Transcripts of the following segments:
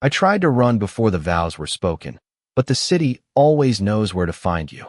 I tried to run before the vows were spoken, but the city always knows where to find you.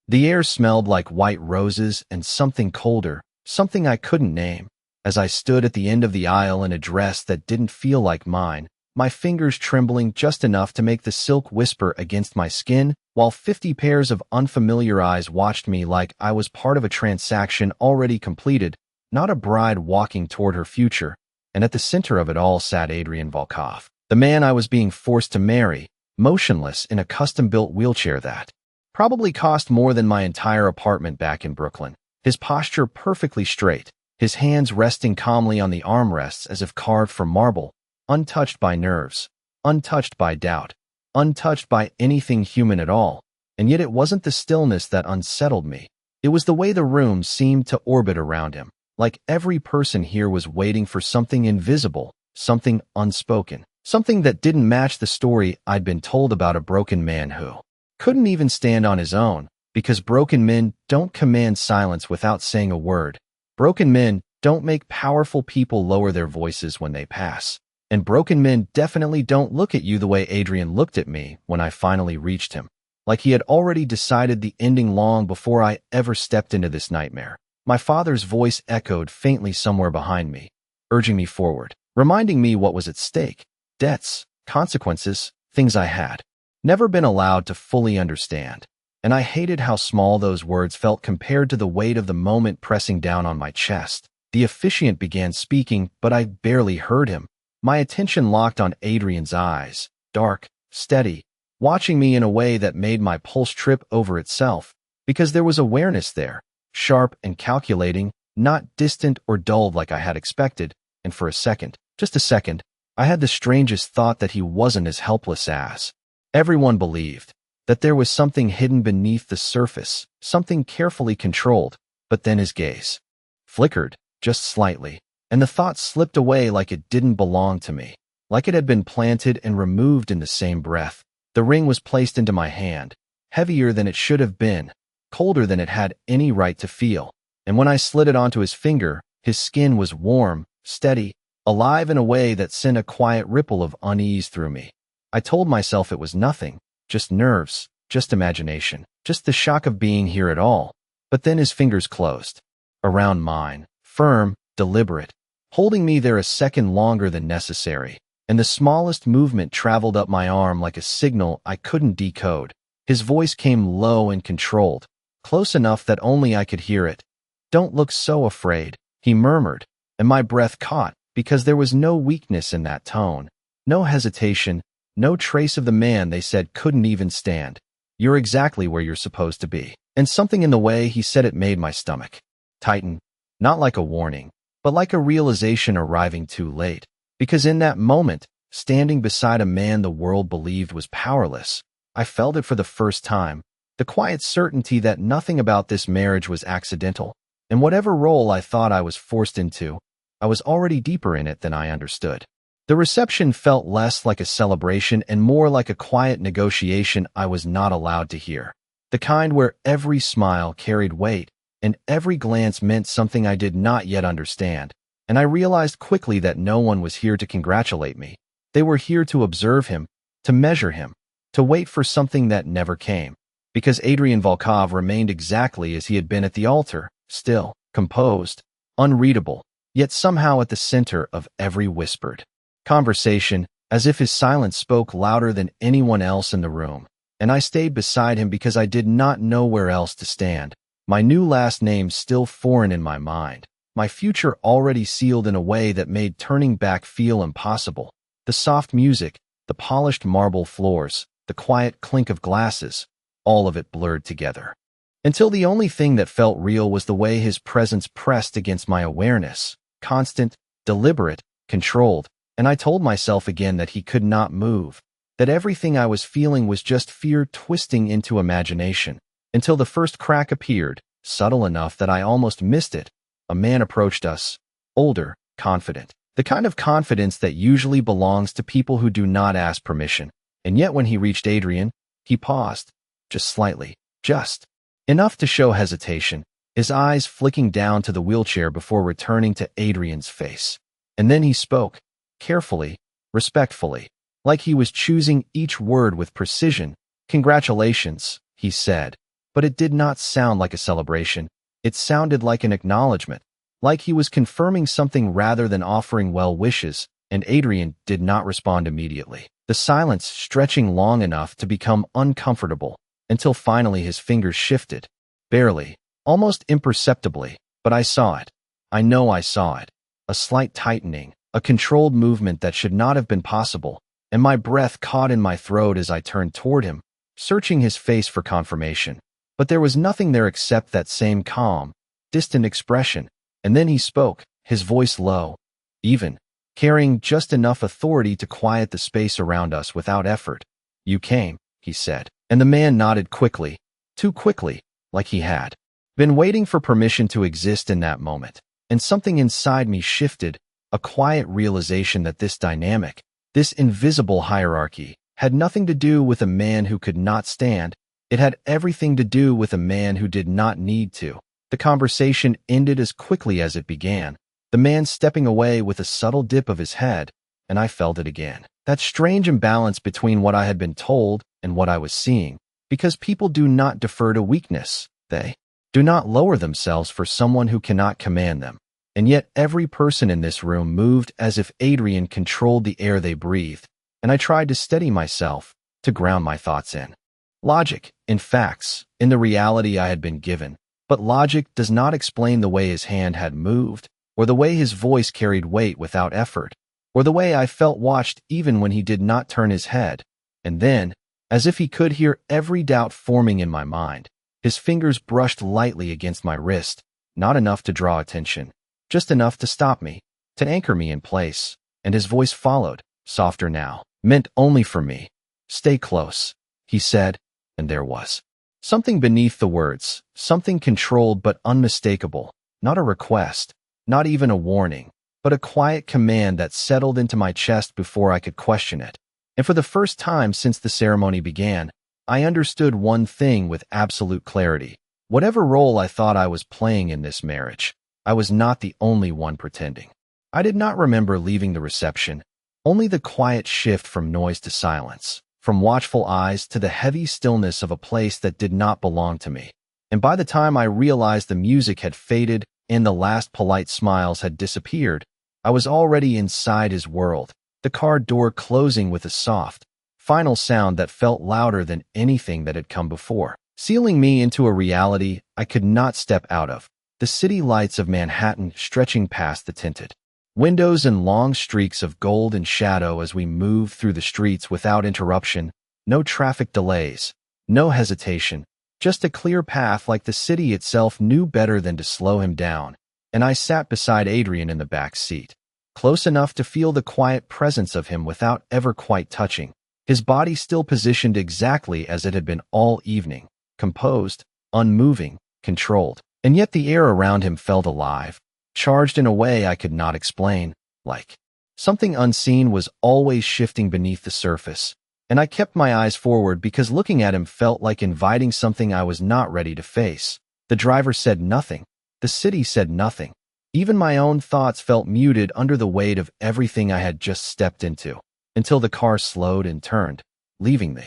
The air smelled like white roses and something colder, something I couldn't name. As I stood at the end of the aisle in a dress that didn't feel like mine, my fingers trembling just enough to make the silk whisper against my skin, while 50 pairs of unfamiliar eyes watched me like I was part of a transaction already completed, not a bride walking toward her future. And at the center of it all sat Adrian Volkov, the man I was being forced to marry, motionless in a custom-built wheelchair that probably cost more than my entire apartment back in Brooklyn. His posture perfectly straight, his hands resting calmly on the armrests as if carved from marble, untouched by nerves, untouched by doubt, untouched by anything human at all. And yet it wasn't the stillness that unsettled me. It was the way the room seemed to orbit around him, like every person here was waiting for something invisible, something unspoken, something that didn't match the story I'd been told about a broken man who couldn't even stand on his own, because broken men don't command silence without saying a word. Broken men don't make powerful people lower their voices when they pass. And broken men definitely don't look at you the way Adrian looked at me when I finally reached him. Like he had already decided the ending long before I ever stepped into this nightmare. My father's voice echoed faintly somewhere behind me, urging me forward, reminding me what was at stake. Debts, consequences, things I had never been allowed to fully understand. And I hated how small those words felt compared to the weight of the moment pressing down on my chest. The officiant began speaking, but I barely heard him. My attention locked on Adrian's eyes, dark, steady, watching me in a way that made my pulse trip over itself, because there was awareness there, sharp and calculating, not distant or dulled like I had expected. And for a second, just a second, I had the strangest thought that he wasn't as helpless as everyone believed, that there was something hidden beneath the surface, something carefully controlled. But then his gaze flickered, just slightly, and the thought slipped away like it didn't belong to me, like it had been planted and removed in the same breath. The ring was placed into my hand, heavier than it should have been, colder than it had any right to feel. And when I slid it onto his finger, his skin was warm, steady, alive in a way that sent a quiet ripple of unease through me. I told myself it was nothing, just nerves, just imagination, just the shock of being here at all. But then his fingers closed around mine, firm, deliberate, holding me there a second longer than necessary, and the smallest movement traveled up my arm like a signal I couldn't decode. His voice came low and controlled, close enough that only I could hear it. "Don't look so afraid," he murmured, and my breath caught, because there was no weakness in that tone, no hesitation, no trace of the man they said couldn't even stand. "You're exactly where you're supposed to be." And something in the way he said it made my stomach tighten, not like a warning, but like a realization arriving too late. Because in that moment, standing beside a man the world believed was powerless, I felt it for the first time, the quiet certainty that nothing about this marriage was accidental, and whatever role I thought I was forced into, I was already deeper in it than I understood. The reception felt less like a celebration and more like a quiet negotiation I was not allowed to hear. The kind where every smile carried weight, and every glance meant something I did not yet understand. And I realized quickly that no one was here to congratulate me. They were here to observe him, to measure him, to wait for something that never came. Because Adrian Volkov remained exactly as he had been at the altar, still, composed, unreadable, yet somehow at the center of every whispered conversation, as if his silence spoke louder than anyone else in the room. And I stayed beside him because I did not know where else to stand. My new last name still foreign in my mind, my future already sealed in a way that made turning back feel impossible. The soft music, the polished marble floors, the quiet clink of glasses, all of it blurred together. Until the only thing that felt real was the way his presence pressed against my awareness, constant, deliberate, controlled. And I told myself again that he could not move, that everything I was feeling was just fear twisting into imagination, until the first crack appeared, subtle enough that I almost missed it. A man approached us, older, confident, the kind of confidence that usually belongs to people who do not ask permission. And yet when he reached Adrian, he paused, just slightly, just enough to show hesitation, his eyes flicking down to the wheelchair before returning to Adrian's face. And then he spoke, carefully, respectfully. like he was choosing each word with precision. "Congratulations," he said, but it did not sound like a celebration. It sounded like an acknowledgement, like he was confirming something rather than offering well wishes, and Adrian did not respond immediately. The silence stretching long enough to become uncomfortable, until finally his fingers shifted. Barely, almost imperceptibly, but I saw it. I know I saw it. A slight tightening, a controlled movement that should not have been possible, and my breath caught in my throat as I turned toward him, searching his face for confirmation. But there was nothing there except that same calm, distant expression, and then he spoke, his voice low, even, carrying just enough authority to quiet the space around us without effort. "You came," he said, and the man nodded quickly, too quickly, like he had been waiting for permission to exist in that moment. And something inside me shifted, a quiet realization that this dynamic, this invisible hierarchy, had nothing to do with a man who could not stand. It had everything to do with a man who did not need to. The conversation ended as quickly as it began, the man stepping away with a subtle dip of his head, and I felt it again. That strange imbalance between what I had been told and what I was seeing, because people do not defer to weakness. They do not lower themselves for someone who cannot command them. And yet every person in this room moved as if Adrian controlled the air they breathed, and I tried to steady myself, to ground my thoughts in logic, in facts, in the reality I had been given. But logic does not explain the way his hand had moved, or the way his voice carried weight without effort, or the way I felt watched even when he did not turn his head. And then, as if he could hear every doubt forming in my mind, his fingers brushed lightly against my wrist, not enough to draw attention, just enough to stop me, to anchor me in place, and his voice followed, softer now, meant only for me. "Stay close," he said, and there was something beneath the words, something controlled but unmistakable, not a request, not even a warning, but a quiet command that settled into my chest before I could question it. And for the first time since the ceremony began, I understood one thing with absolute clarity. Whatever role I thought I was playing in this marriage, I was not the only one pretending. I did not remember leaving the reception, only the quiet shift from noise to silence, from watchful eyes to the heavy stillness of a place that did not belong to me. And by the time I realized the music had faded and the last polite smiles had disappeared, I was already inside his world, the car door closing with a soft, final sound that felt louder than anything that had come before, sealing me into a reality I could not step out of. The city lights of Manhattan stretching past the tinted windows and long streaks of gold and shadow as we moved through the streets without interruption, no traffic delays, no hesitation, just a clear path like the city itself knew better than to slow him down. And I sat beside Adrian in the back seat, close enough to feel the quiet presence of him without ever quite touching. His body still positioned exactly as it had been all evening, composed, unmoving, controlled. And yet the air around him felt alive, charged in a way I could not explain, like something unseen was always shifting beneath the surface. And I kept my eyes forward because looking at him felt like inviting something I was not ready to face. The driver said nothing. The city said nothing. Even my own thoughts felt muted under the weight of everything I had just stepped into, until the car slowed and turned, leaving the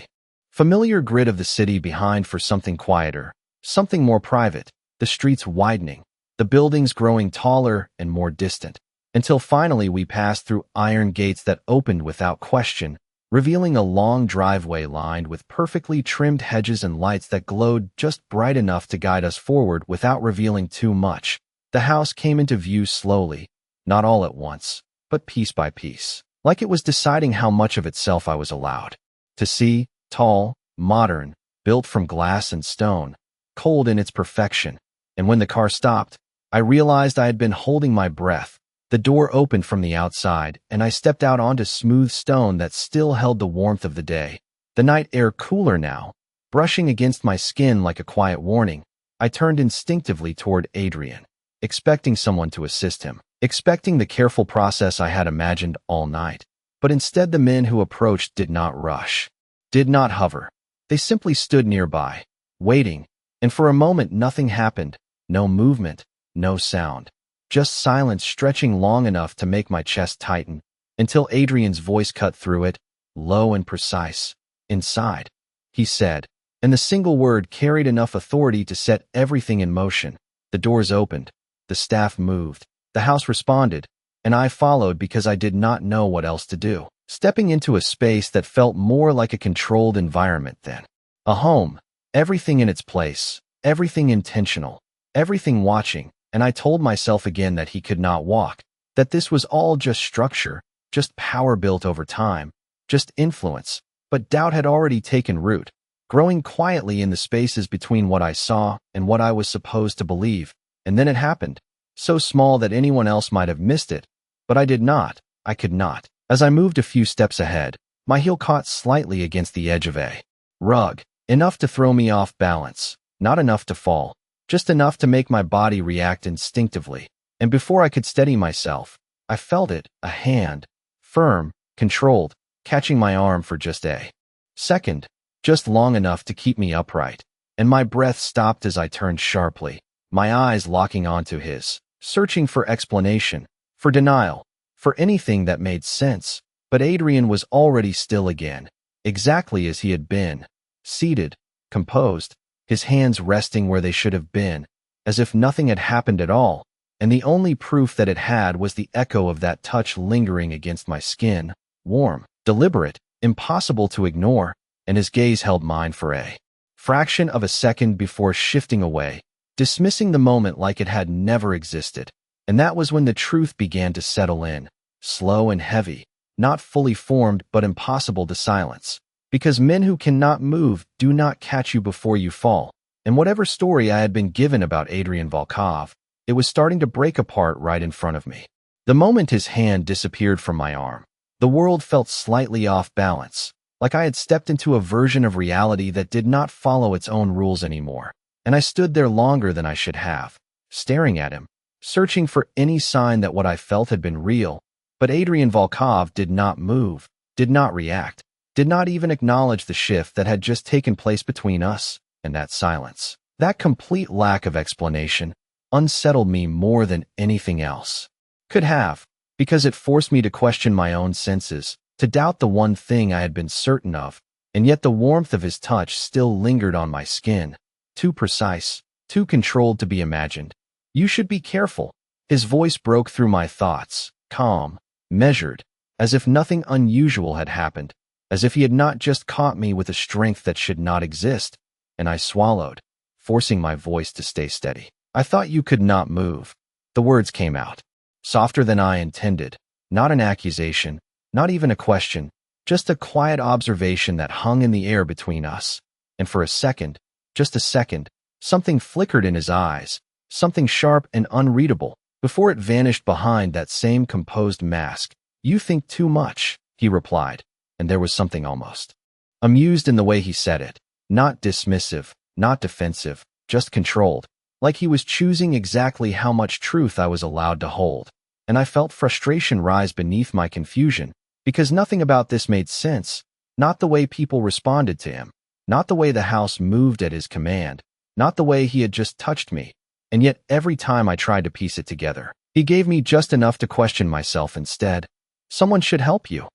familiar grid of the city behind for something quieter, something more private, the streets widening, the buildings growing taller and more distant, until finally we passed through iron gates that opened without question, revealing a long driveway lined with perfectly trimmed hedges and lights that glowed just bright enough to guide us forward without revealing too much. The house came into view slowly, not all at once, but piece by piece, like it was deciding how much of itself I was allowed to see. Tall, modern, built from glass and stone, cold in its perfection. And when the car stopped, I realized I had been holding my breath. The door opened from the outside, and I stepped out onto smooth stone that still held the warmth of the day. The night air cooler now, brushing against my skin like a quiet warning. I turned instinctively toward Adrian, expecting someone to assist him, expecting the careful process I had imagined all night. But instead the men who approached did not rush, did not hover. They simply stood nearby, waiting, and for a moment nothing happened, no movement, no sound. Just silence stretching long enough to make my chest tighten, until Adrian's voice cut through it. low and precise. "Inside," he said, and the single word carried enough authority to set everything in motion. The doors opened, the staff moved, the house responded, and I followed because I did not know what else to do. Stepping into a space that felt more like a controlled environment than a home, everything in its place, everything intentional, everything watching, and I told myself again that he could not walk, that this was all just structure, just power built over time, just influence. But doubt had already taken root, growing quietly in the spaces between what I saw and what I was supposed to believe. And then it happened, so small that anyone else might have missed it, but I did not. I could not. As I moved a few steps ahead, my heel caught slightly against the edge of a rug, enough to throw me off balance, not enough to fall, just enough to make my body react instinctively. And before I could steady myself, I felt it, a hand, firm, controlled, catching my arm for just a second, just long enough to keep me upright. And my breath stopped as I turned sharply, my eyes locking onto his, searching for explanation, for denial, for anything that made sense. But Adrian was already still again, exactly as he had been, seated, composed, his hands resting where they should have been, as if nothing had happened at all, and the only proof that it had was the echo of that touch lingering against my skin, warm, deliberate, impossible to ignore, and his gaze held mine for a fraction of a second before shifting away, dismissing the moment like it had never existed. And that was when the truth began to settle in, slow and heavy, not fully formed but impossible to silence. Because men who cannot move do not catch you before you fall. And whatever story I had been given about Adrian Volkov, it was starting to break apart right in front of me. The moment his hand disappeared from my arm, the world felt slightly off balance, like I had stepped into a version of reality that did not follow its own rules anymore. And I stood there longer than I should have, staring at him, searching for any sign that what I felt had been real. But Adrian Volkov did not move, did not react, did not even acknowledge the shift that had just taken place between us. And that silence, that complete lack of explanation, unsettled me more than anything else could have, because it forced me to question my own senses, to doubt the one thing I had been certain of. And yet the warmth of his touch still lingered on my skin, too precise, too controlled to be imagined. "You should be careful." His voice broke through my thoughts, calm, measured, as if nothing unusual had happened, as if he had not just caught me with a strength that should not exist. And I swallowed, forcing my voice to stay steady. "I thought you could not move." The words came out, softer than I intended, not an accusation, not even a question, just a quiet observation that hung in the air between us. And for a second, just a second, something flickered in his eyes, something sharp and unreadable, before it vanished behind that same composed mask. "You think too much," he replied, and there was something almost amused in the way he said it, not dismissive, not defensive, just controlled, like he was choosing exactly how much truth I was allowed to hold. And I felt frustration rise beneath my confusion, because nothing about this made sense, not the way people responded to him, not the way the house moved at his command, not the way he had just touched me. And yet every time I tried to piece it together, he gave me just enough to question myself instead. "Someone should help you,"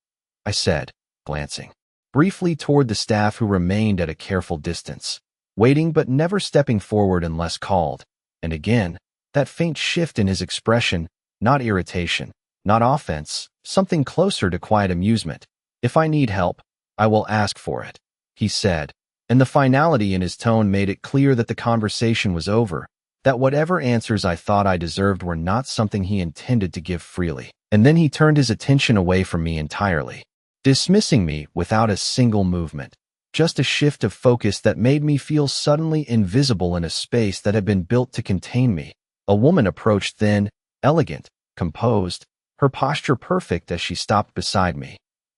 I said, glancing briefly toward the staff who remained at a careful distance, waiting but never stepping forward unless called. And again, that faint shift in his expression, not irritation, not offense, something closer to quiet amusement. "If I need help, I will ask for it," he said, and the finality in his tone made it clear that the conversation was over, that whatever answers I thought I deserved were not something he intended to give freely. And then he turned his attention away from me entirely, dismissing me without a single movement, just a shift of focus that made me feel suddenly invisible in a space that had been built to contain me. A woman approached, thin, elegant, composed, her posture perfect as she stopped beside me.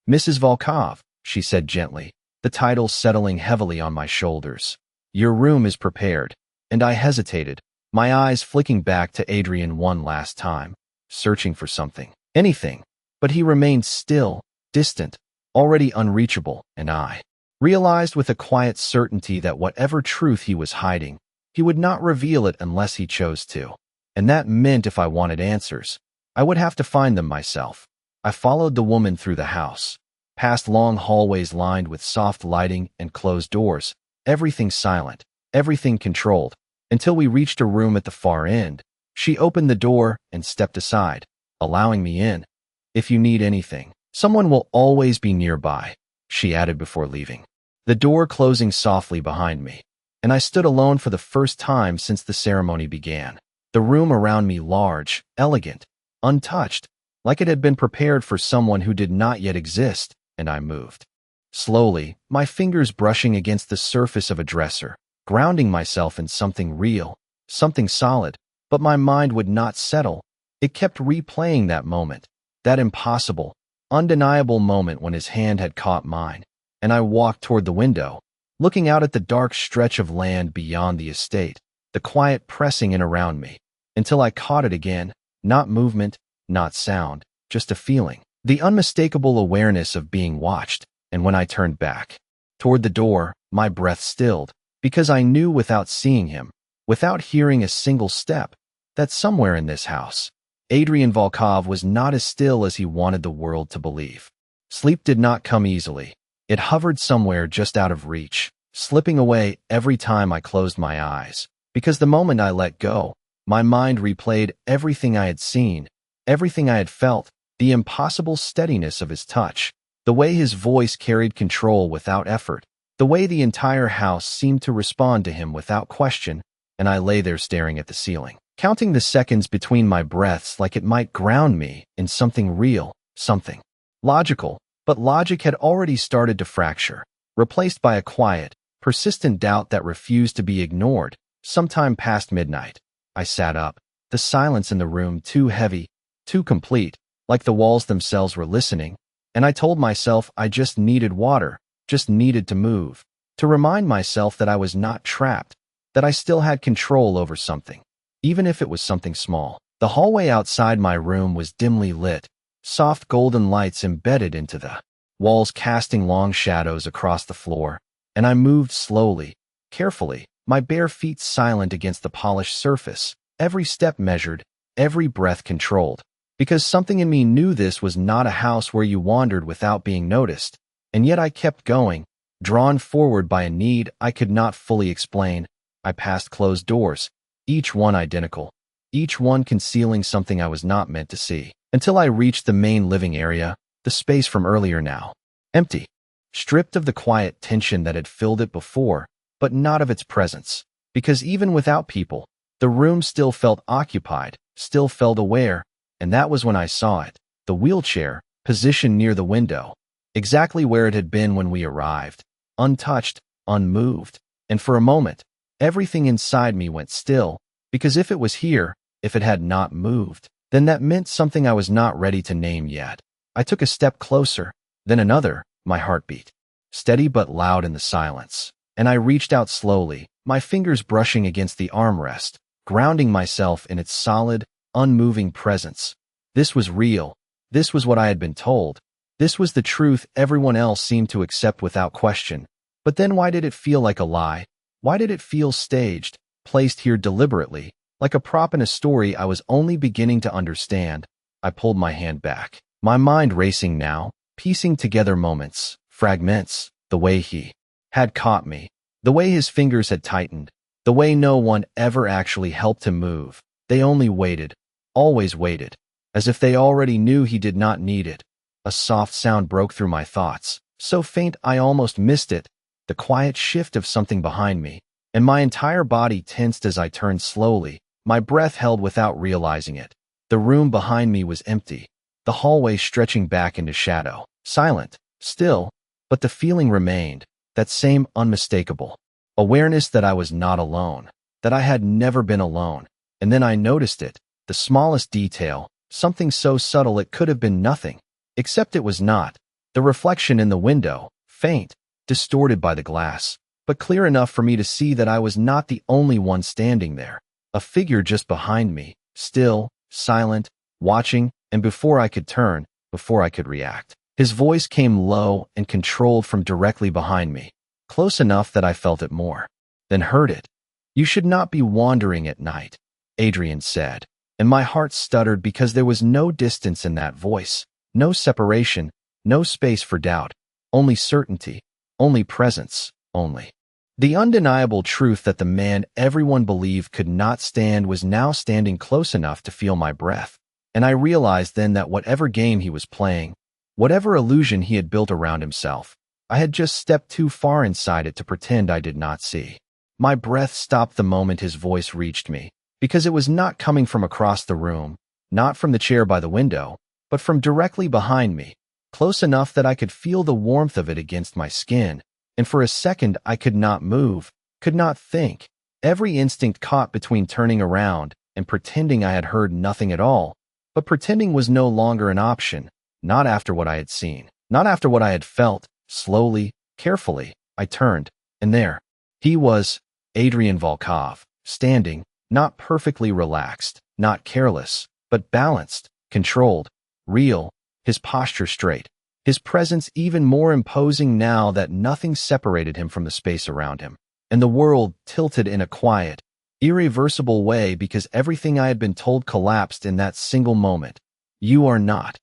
"Mrs. Volkov," she said gently, the title settling heavily on my shoulders. "Your room is prepared." And I hesitated, my eyes flicking back to Adrian one last time, searching for something, anything. But he remained still, distant, already unreachable, and I realized with a quiet certainty that whatever truth he was hiding, he would not reveal it unless he chose to. And that meant if I wanted answers, I would have to find them myself. I followed the woman through the house, past long hallways lined with soft lighting and closed doors, everything silent, everything controlled, until we reached a room at the far end. She opened the door and stepped aside, allowing me in. "If you need anything, someone will always be nearby," she added before leaving. The door closing softly behind me, and I stood alone for the first time since the ceremony began. The room around me large, elegant, untouched, like it had been prepared for someone who did not yet exist, and I moved. Slowly, my fingers brushing against the surface of a dresser, grounding myself in something real, something solid, but my mind would not settle. It kept replaying that moment, that impossible, undeniable moment when his hand had caught mine, and I walked toward the window, looking out at the dark stretch of land beyond the estate, the quiet pressing in around me, until I caught it again, not movement, not sound, just a feeling, the unmistakable awareness of being watched. And when I turned back toward the door, my breath stilled, because I knew without seeing him, without hearing a single step, that somewhere in this house, Adrian Volkov was not as still as he wanted the world to believe. Sleep did not come easily. It hovered somewhere just out of reach, slipping away every time I closed my eyes, because the moment I let go, my mind replayed everything I had seen, everything I had felt, the impossible steadiness of his touch, the way his voice carried control without effort, the way the entire house seemed to respond to him without question, and I lay there staring at the ceiling, counting the seconds between my breaths like it might ground me in something real, something logical, but logic had already started to fracture, replaced by a quiet, persistent doubt that refused to be ignored. Sometime past midnight, I sat up, the silence in the room too heavy, too complete, like the walls themselves were listening, and I told myself I just needed water, just needed to move, to remind myself that I was not trapped, that I still had control over something, even if it was something small. The hallway outside my room was dimly lit, soft golden lights embedded into the walls casting long shadows across the floor, and I moved slowly, carefully, my bare feet silent against the polished surface, every step measured, every breath controlled, because something in me knew this was not a house where you wandered without being noticed, and yet I kept going, drawn forward by a need I could not fully explain. I passed closed doors, each one identical, each one concealing something I was not meant to see, until I reached the main living area, the space from earlier now, empty, stripped of the quiet tension that had filled it before, but not of its presence, because even without people, the room still felt occupied, still felt aware, and that was when I saw it, the wheelchair, positioned near the window, exactly where it had been when we arrived, untouched, unmoved, and for a moment, everything inside me went still, because if it was here, if it had not moved, then that meant something I was not ready to name yet. I took a step closer, then another, my heartbeat, steady but loud in the silence, and I reached out slowly, my fingers brushing against the armrest, grounding myself in its solid, unmoving presence. This was real. This was what I had been told. This was the truth everyone else seemed to accept without question. But then why did it feel like a lie? Why did it feel staged, placed here deliberately, like a prop in a story I was only beginning to understand? I pulled my hand back, my mind racing now, piecing together moments, fragments, the way he had caught me, the way his fingers had tightened, the way no one ever actually helped him move. They only waited, always waited, as if they already knew he did not need it. A soft sound broke through my thoughts, so faint I almost missed it, the quiet shift of something behind me, and my entire body tensed as I turned slowly, my breath held without realizing it. The room behind me was empty, the hallway stretching back into shadow, silent, still, but the feeling remained, that same unmistakable awareness that I was not alone, that I had never been alone. And then I noticed it, the smallest detail, something so subtle it could have been nothing, except it was not, the reflection in the window, faint, distorted by the glass, but clear enough for me to see that I was not the only one standing there, a figure just behind me, still, silent, watching, and before I could turn, before I could react, his voice came low and controlled from directly behind me, close enough that I felt it more, then heard it. "You should not be wandering at night," Adrian said, and my heart stuttered because there was no distance in that voice, no separation, No space for doubt. Only certainty. Only presence. Only. The undeniable truth that the man everyone believed could not stand was now standing close enough to feel my breath. And I realized then that whatever game he was playing, whatever illusion he had built around himself, I had just stepped too far inside it to pretend I did not see. My breath stopped the moment his voice reached me, because it was not coming from across the room, not from the chair by the window, but from directly behind me, close enough that I could feel the warmth of it against my skin, and for a second I could not move, could not think, every instinct caught between turning around and pretending I had heard nothing at all. But pretending was no longer an option, not after what I had seen, not after what I had felt. Slowly, carefully, I turned, and there he was, Adrian Volkov, standing, not perfectly relaxed, not careless, but balanced, controlled, real, his posture straight, his presence even more imposing now that nothing separated him from the space around him, and the world tilted in a quiet, irreversible way because everything I had been told collapsed in that single moment. You are not.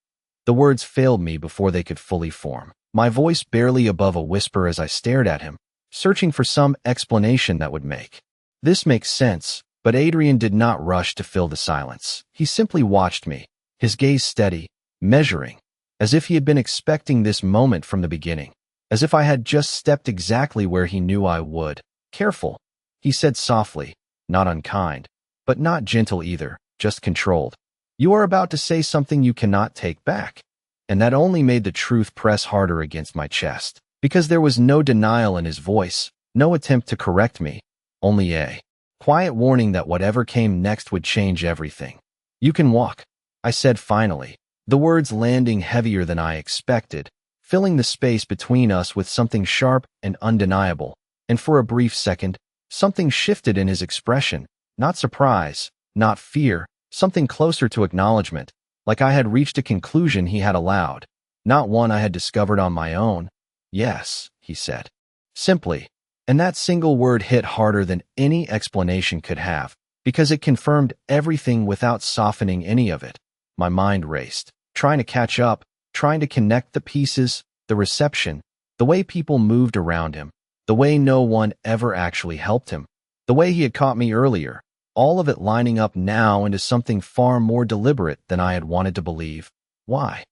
The words failed me before they could fully form, my voice barely above a whisper as I stared at him, searching for some explanation that would make this make sense. But Adrian did not rush to fill the silence. He simply watched me, his gaze steady, measuring, as if he had been expecting this moment from the beginning, as if I had just stepped exactly where he knew I would. Careful, he said softly, not unkind, but not gentle either, just controlled. You are about to say something you cannot take back. And that only made the truth press harder against my chest, because there was no denial in his voice, no attempt to correct me, only a quiet warning that whatever came next would change everything. You can walk, I said finally, the words landing heavier than I expected, filling the space between us with something sharp and undeniable. And for a brief second, something shifted in his expression, not surprise, not fear, something closer to acknowledgement, like I had reached a conclusion he had allowed, not one I had discovered on my own. Yes, he said, simply. And that single word hit harder than any explanation could have, because it confirmed everything without softening any of it. My mind raced, trying to catch up, trying to connect the pieces, the reception, the way people moved around him, the way no one ever actually helped him, the way he had caught me earlier, all of it lining up now into something far more deliberate than I had wanted to believe. Why?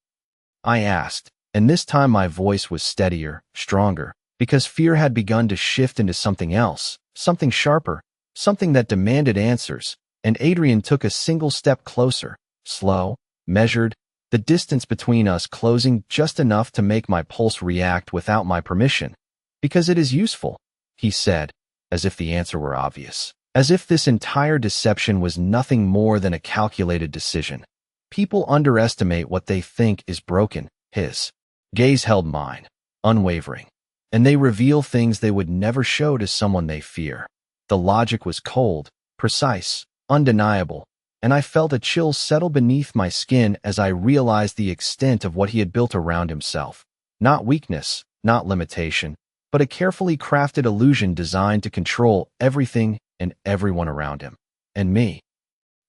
I asked, and this time my voice was steadier, stronger, because fear had begun to shift into something else, something sharper, something that demanded answers, and Adrian took a single step closer, slow, measured, the distance between us closing just enough to make my pulse react without my permission. Because it is useful, he said, as if the answer were obvious, as if this entire deception was nothing more than a calculated decision. People underestimate what they think is broken. His gaze held mine, unwavering. And they reveal things they would never show to someone they fear. The logic was cold, precise, undeniable, and I felt a chill settle beneath my skin as I realized the extent of what he had built around himself. Not weakness, not limitation, but a carefully crafted illusion designed to control everything and everyone around him. And me?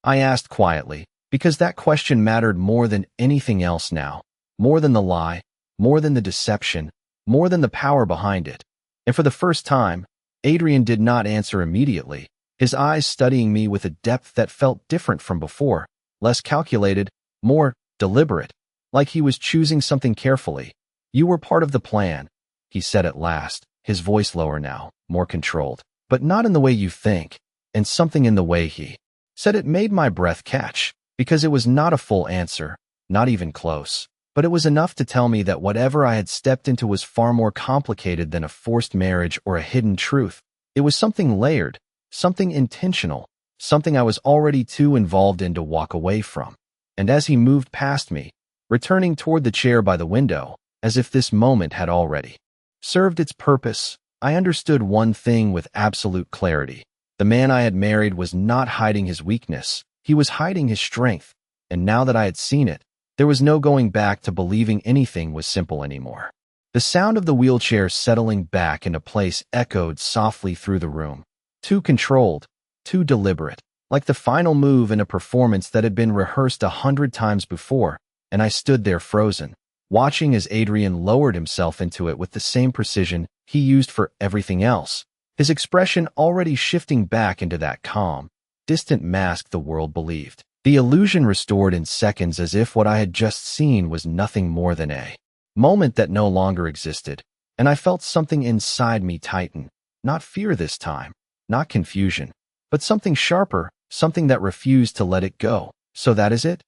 I asked quietly, because that question mattered more than anything else now, more than the lie, more than the deception, more than the power behind it. And for the first time, Adrian did not answer immediately, his eyes studying me with a depth that felt different from before, less calculated, more deliberate, like he was choosing something carefully. You were part of the plan, he said at last, his voice lower now, more controlled, but not in the way you think, and something in the way he said it made my breath catch, because it was not a full answer, not even close. But it was enough to tell me that whatever I had stepped into was far more complicated than a forced marriage or a hidden truth. It was something layered, something intentional, something I was already too involved in to walk away from. And as he moved past me, returning toward the chair by the window, as if this moment had already served its purpose, I understood one thing with absolute clarity. The man I had married was not hiding his weakness, he was hiding his strength, and now that I had seen it, there was no going back to believing anything was simple anymore. The sound of the wheelchair settling back into place echoed softly through the room, too controlled, too deliberate, like the final move in a performance that had been rehearsed 100 times before, and I stood there frozen, watching as Adrian lowered himself into it with the same precision he used for everything else, his expression already shifting back into that calm, distant mask the world believed. The illusion restored in seconds as if what I had just seen was nothing more than a moment that no longer existed, and I felt something inside me tighten. Not fear this time, not confusion, but something sharper, something that refused to let it go. So that is it?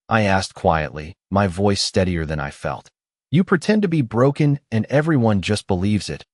I asked quietly, my voice steadier than I felt. You pretend to be broken and everyone just believes it.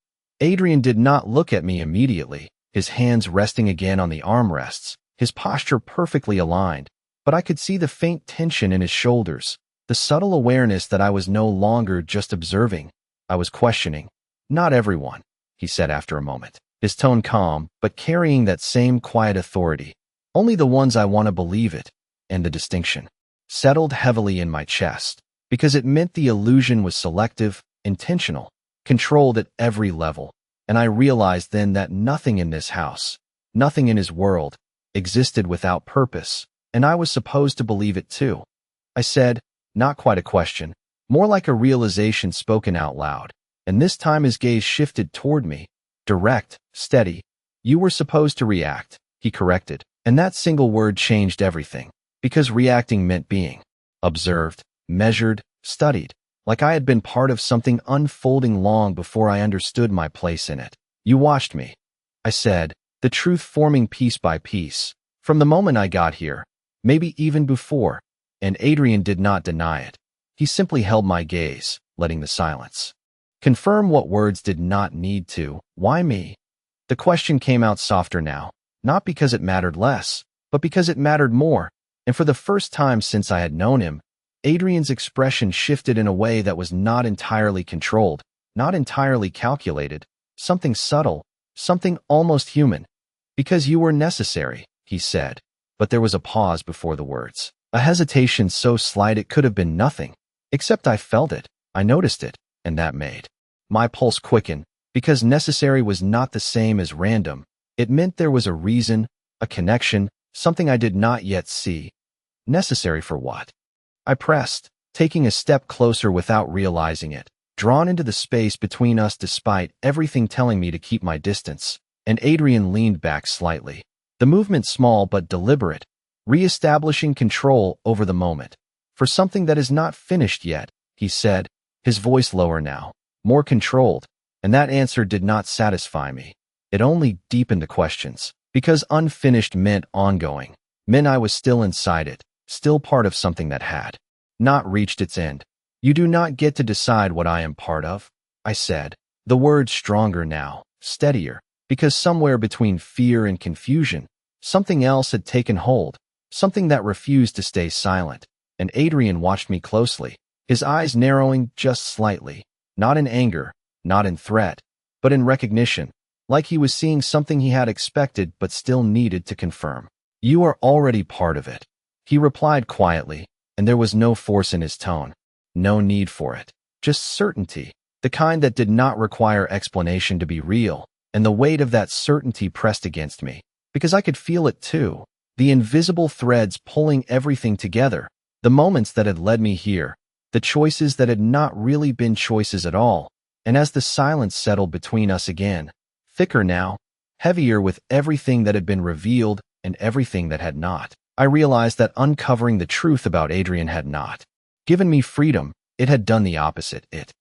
Adrian did not look at me immediately, his hands resting again on the armrests, his posture perfectly aligned, but I could see the faint tension in his shoulders, the subtle awareness that I was no longer just observing. I was questioning. Not everyone, he said after a moment, his tone calm, but carrying that same quiet authority. Only the ones I want to believe it, and the distinction settled heavily in my chest, because it meant the illusion was selective, intentional, controlled at every level, and I realized then that nothing in this house, nothing in his world, existed without purpose, and I was supposed to believe it too. I said, not quite a question, more like a realization spoken out loud, and this time his gaze shifted toward me, direct, steady. You were supposed to react, he corrected, and that single word changed everything. Because reacting meant being observed, measured, studied, like I had been part of something unfolding long before I understood my place in it. You watched me, I said, the truth forming piece by piece, from the moment I got here, maybe even before, and Adrian did not deny it. He simply held my gaze, letting the silence confirm what words did not need to. Why me? The question came out softer now, not because it mattered less, but because it mattered more. And for the first time since I had known him, Adrian's expression shifted in a way that was not entirely controlled, not entirely calculated, something subtle, something almost human. Because you were necessary, he said, but there was a pause before the words, a hesitation so slight it could have been nothing, except I felt it, I noticed it, and that made my pulse quicken, because necessary was not the same as random. It meant there was a reason, a connection, something I did not yet see. Necessary for what? I pressed, taking a step closer without realizing it, drawn into the space between us despite everything telling me to keep my distance, and Adrian leaned back slightly. The movement small but deliberate, re-establishing control over the moment. For something that is not finished yet, he said, his voice lower now, more controlled, and that answer did not satisfy me. It only deepened the questions, because unfinished meant ongoing, meant I was still inside it, still part of something that had not reached its end. You do not get to decide what I am part of, I said, the words stronger now, steadier, because somewhere between fear and confusion, something else had taken hold, something that refused to stay silent, and Adrian watched me closely, his eyes narrowing just slightly, not in anger, not in threat, but in recognition, like he was seeing something he had expected but still needed to confirm. You are already part of it. He replied quietly, and there was no force in his tone, no need for it, just certainty, the kind that did not require explanation to be real, and the weight of that certainty pressed against me, because I could feel it too, the invisible threads pulling everything together, the moments that had led me here, the choices that had not really been choices at all, and as the silence settled between us again, thicker now, heavier with everything that had been revealed and everything that had not, I realized that uncovering the truth about Adrian had not given me freedom, it had done the opposite. It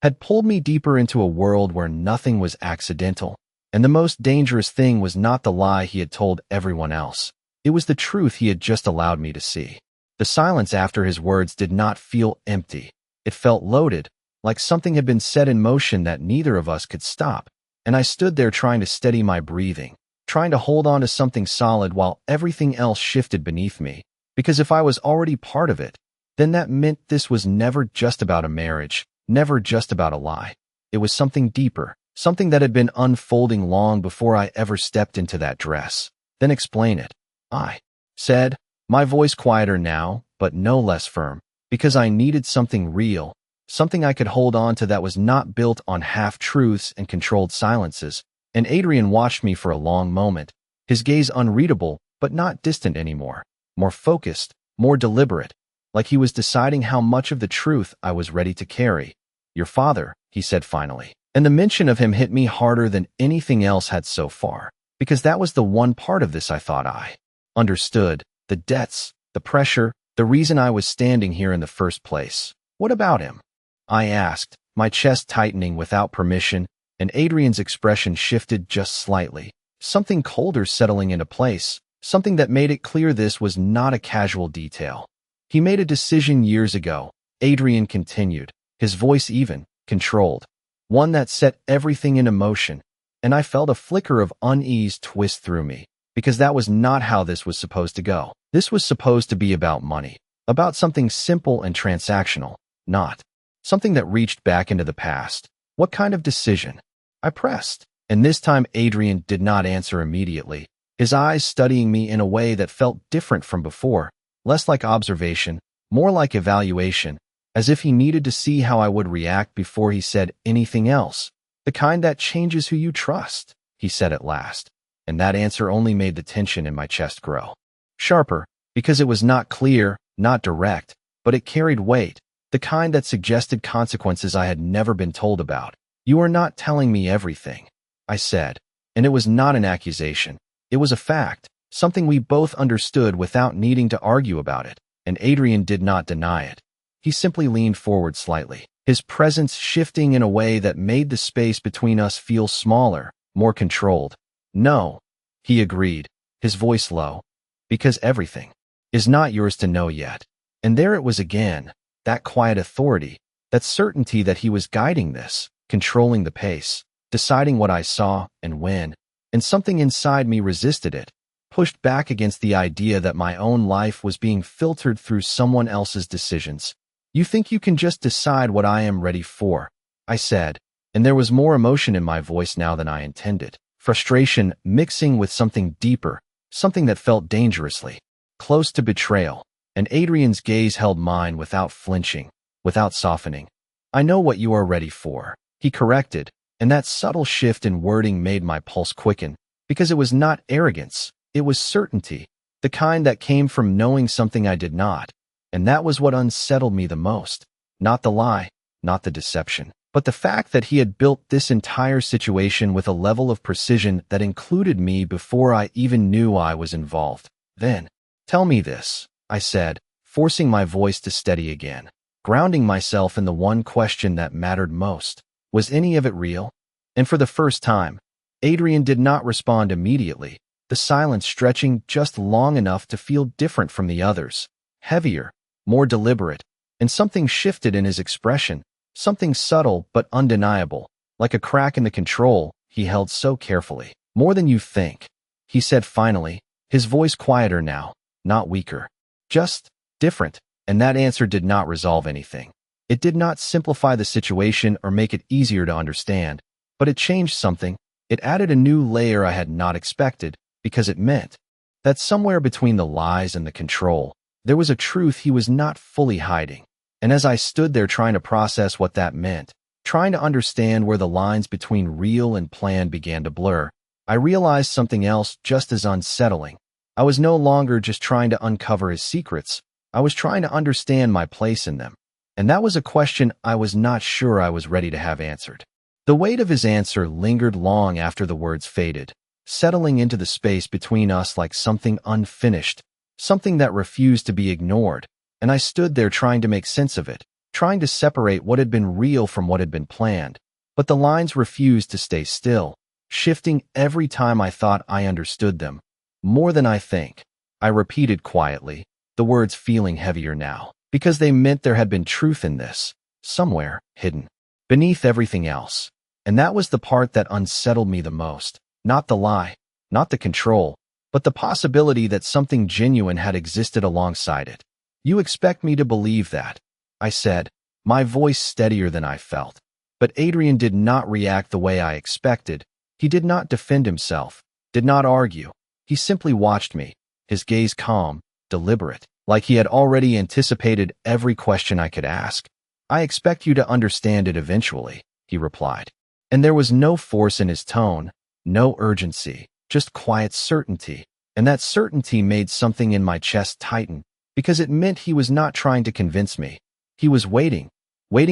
had pulled me deeper into a world where nothing was accidental, and the most dangerous thing was not the lie he had told everyone else. It was the truth he had just allowed me to see. The silence after his words did not feel empty. It felt loaded, like something had been set in motion that neither of us could stop, and I stood there trying to steady my breathing, trying to hold on to something solid while everything else shifted beneath me, because if I was already part of it, then that meant this was never just about a marriage, never just about a lie. It was something deeper, something that had been unfolding long before I ever stepped into that dress. Then explain it, I said, my voice quieter now, but no less firm, because I needed something real, something I could hold on to that was not built on half-truths and controlled silences. And Adrian watched me for a long moment, his gaze unreadable, but not distant anymore, more focused, more deliberate. like he was deciding how much of the truth I was ready to carry. "Your father," he said finally. And the mention of him hit me harder than anything else had so far, because that was the one part of this I thought I understood: the debts, the pressure, the reason I was standing here in the first place. "What about him?" I asked, my chest tightening without permission, and Adrian's expression shifted just slightly, something colder settling into place, something that made it clear this was not a casual detail. "He made a decision years ago," Adrian continued, his voice even, controlled. "One that set everything in motion," and I felt a flicker of unease twist through me, because that was not how this was supposed to go. This was supposed to be about money, about something simple and transactional, not something that reached back into the past. "What kind of decision?" I pressed, and this time Adrian did not answer immediately, his eyes studying me in a way that felt different from before, less like observation, more like evaluation, as if he needed to see how I would react before he said anything else. "The kind that changes who you trust," he said at last, and that answer only made the tension in my chest grow sharper, because it was not clear, not direct, but it carried weight, the kind that suggested consequences I had never been told about. "You are not telling me everything," I said, and it was not an accusation. It was a fact, something we both understood without needing to argue about it, and Adrian did not deny it. He simply leaned forward slightly, his presence shifting in a way that made the space between us feel smaller, more controlled. "No," he agreed, his voice low, "because everything is not yours to know yet." And there it was again, that quiet authority, that certainty that he was guiding this, controlling the pace, deciding what I saw and when, and something inside me resisted it, pushed back against the idea that my own life was being filtered through someone else's decisions. "You think you can just decide what I am ready for," I said, and there was more emotion in my voice now than I intended, frustration mixing with something deeper, something that felt dangerously close to betrayal, and Adrian's gaze held mine without flinching, without softening. "I know what you are ready for," he corrected, and that subtle shift in wording made my pulse quicken, because it was not arrogance, it was certainty, the kind that came from knowing something I did not. And that was what unsettled me the most. Not the lie, not the deception, but the fact that he had built this entire situation with a level of precision that included me before I even knew I was involved. "Then, tell me this," I said, forcing my voice to steady again, grounding myself in the one question that mattered most. "Was any of it real?" And for the first time, Adrian did not respond immediately, the silence stretching just long enough to feel different from the others, heavier, more deliberate, and something shifted in his expression, something subtle but undeniable, like a crack in the control he held so carefully. "More than you think," he said finally, his voice quieter now, not weaker, just different, and that answer did not resolve anything. It did not simplify the situation or make it easier to understand, but it changed something. It added a new layer I had not expected, because it meant that somewhere between the lies and the control, there was a truth he was not fully hiding. And as I stood there trying to process what that meant, trying to understand where the lines between real and planned began to blur, I realized something else just as unsettling. I was no longer just trying to uncover his secrets. I was trying to understand my place in them. And that was a question I was not sure I was ready to have answered. The weight of his answer lingered long after the words faded, settling into the space between us like something unfinished, something that refused to be ignored, and I stood there trying to make sense of it, trying to separate what had been real from what had been planned. But the lines refused to stay still, shifting every time I thought I understood them. "More than I think," I repeated quietly, the words feeling heavier now, because they meant there had been truth in this, somewhere, hidden, beneath everything else. And that was the part that unsettled me the most, not the lie, not the control, but the possibility that something genuine had existed alongside it. "You expect me to believe that," I said, my voice steadier than I felt. But Adrian did not react the way I expected. He did not defend himself, did not argue. He simply watched me, his gaze calm, deliberate, like he had already anticipated every question I could ask. "I expect you to understand it eventually," he replied. And there was no force in his tone, no urgency, just quiet certainty. And that certainty made something in my chest tighten, because it meant he was not trying to convince me. He was waiting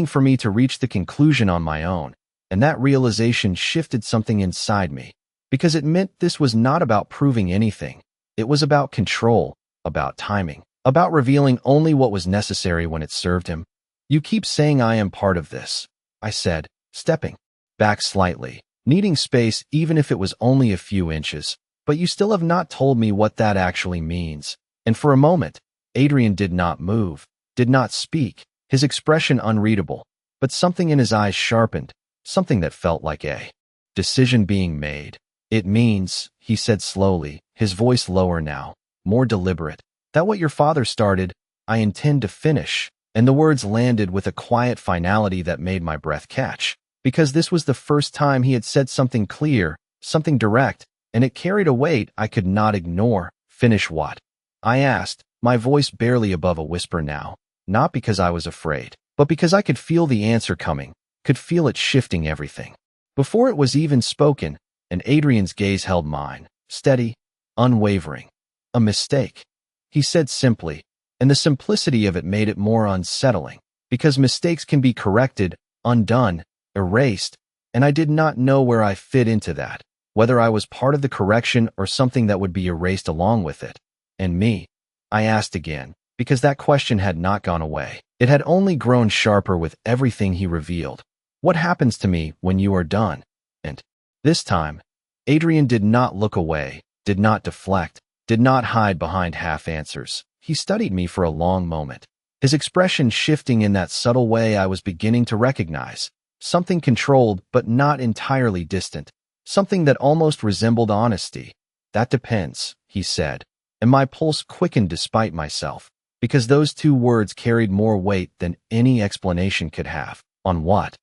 for me to reach the conclusion on my own, and that realization shifted something inside me, because it meant this was not about proving anything. It was about control, about timing, about revealing only what was necessary when it served him. "You keep saying I am part of this," I said, stepping back slightly, needing space even if it was only a few inches. "But you still have not told me what that actually means." And for a moment, Adrian did not move, did not speak, his expression unreadable, but something in his eyes sharpened, something that felt like a decision being made. "It means," he said slowly, his voice lower now, more deliberate, "that what your father started, I intend to finish." And the words landed with a quiet finality that made my breath catch, because this was the first time he had said something clear, something direct, and it carried a weight I could not ignore. "Finish what?" I asked, my voice barely above a whisper now, not because I was afraid, but because I could feel the answer coming, could feel it shifting everything. Before it was even spoken, and Adrian's gaze held mine, steady, unwavering. "A mistake," he said simply, and the simplicity of it made it more unsettling, because mistakes can be corrected, undone, erased, and I did not know where I fit into that, whether I was part of the correction or something that would be erased along with it. "And me?" I asked again, because that question had not gone away. It had only grown sharper with everything he revealed. "What happens to me when you are done?" And this time, Adrian did not look away, did not deflect, did not hide behind half answers. He studied me for a long moment, his expression shifting in that subtle way I was beginning to recognize, something controlled but not entirely distant, something that almost resembled honesty. "That depends," he said, and my pulse quickened despite myself, because those two words carried more weight than any explanation could have. "On what?"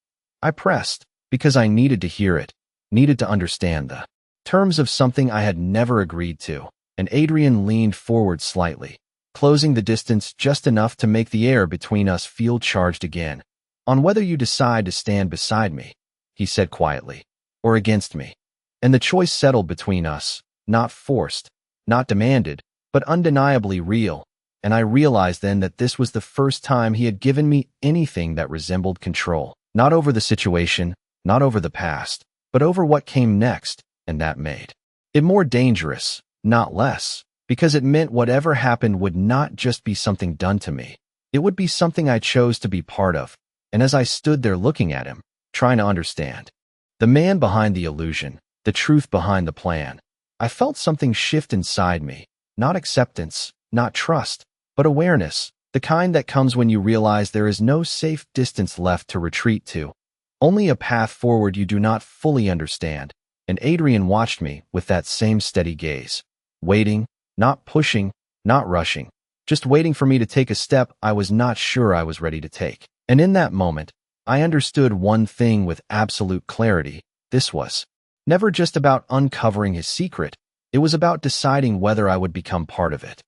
I pressed, because I needed to hear it, needed to understand the terms of something I had never agreed to, and Adrian leaned forward slightly, closing the distance just enough to make the air between us feel charged again. "On whether you decide to stand beside me," he said quietly, "or against me." And the choice settled between us, not forced, not demanded, but undeniably real, and I realized then that this was the first time he had given me anything that resembled control, not over the situation, not over the past, but over what came next, and that made it more dangerous, not less. Because it meant whatever happened would not just be something done to me. It would be something I chose to be part of. And as I stood there looking at him, trying to understand the man behind the illusion, the truth behind the plan, I felt something shift inside me. Not acceptance, not trust, but awareness, the kind that comes when you realize there is no safe distance left to retreat to, only a path forward you do not fully understand. And Adrian watched me with that same steady gaze, waiting, not pushing, not rushing, just waiting for me to take a step I was not sure I was ready to take. And in that moment, I understood one thing with absolute clarity. This was never just about uncovering his secret. It was about deciding whether I would become part of it.